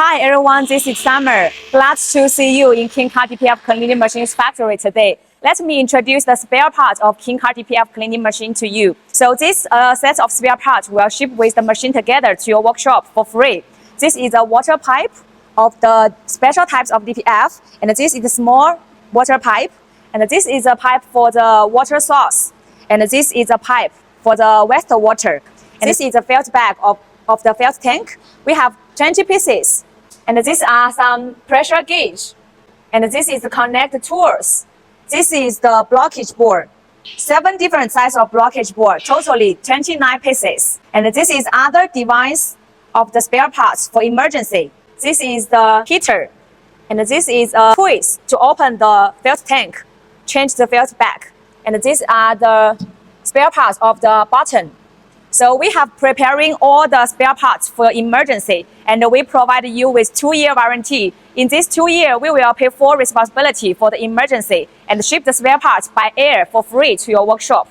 Hi everyone, this is Summer. Glad to see you in Kingkar DPF Cleaning Machine's factory today. Let me introduce the spare parts of Kingkar DPF Cleaning Machine to you. So this set of spare parts will ship with the machine together to your workshop for free. This is a water pipe of the special types of DPF, and this is a small water pipe, and this is a pipe for the water source, and this is a pipe for the wastewater. And this is a felt bag of the felt tank. We have 20 pieces, and these are some pressure gauge, and this is the connect tools. This is the blockage board, 7 different sizes of blockage board, totally 29 pieces. And this is other device of the spare parts for emergency. This is the heater, and this is a twist to open the felt tank, change the felt bag. And these are the spare parts of the button. So we have preparing all the spare parts for emergency, and we provide you with 2-year warranty. In this 2 years, we will pay full responsibility for the emergency and ship the spare parts by air for free to your workshop.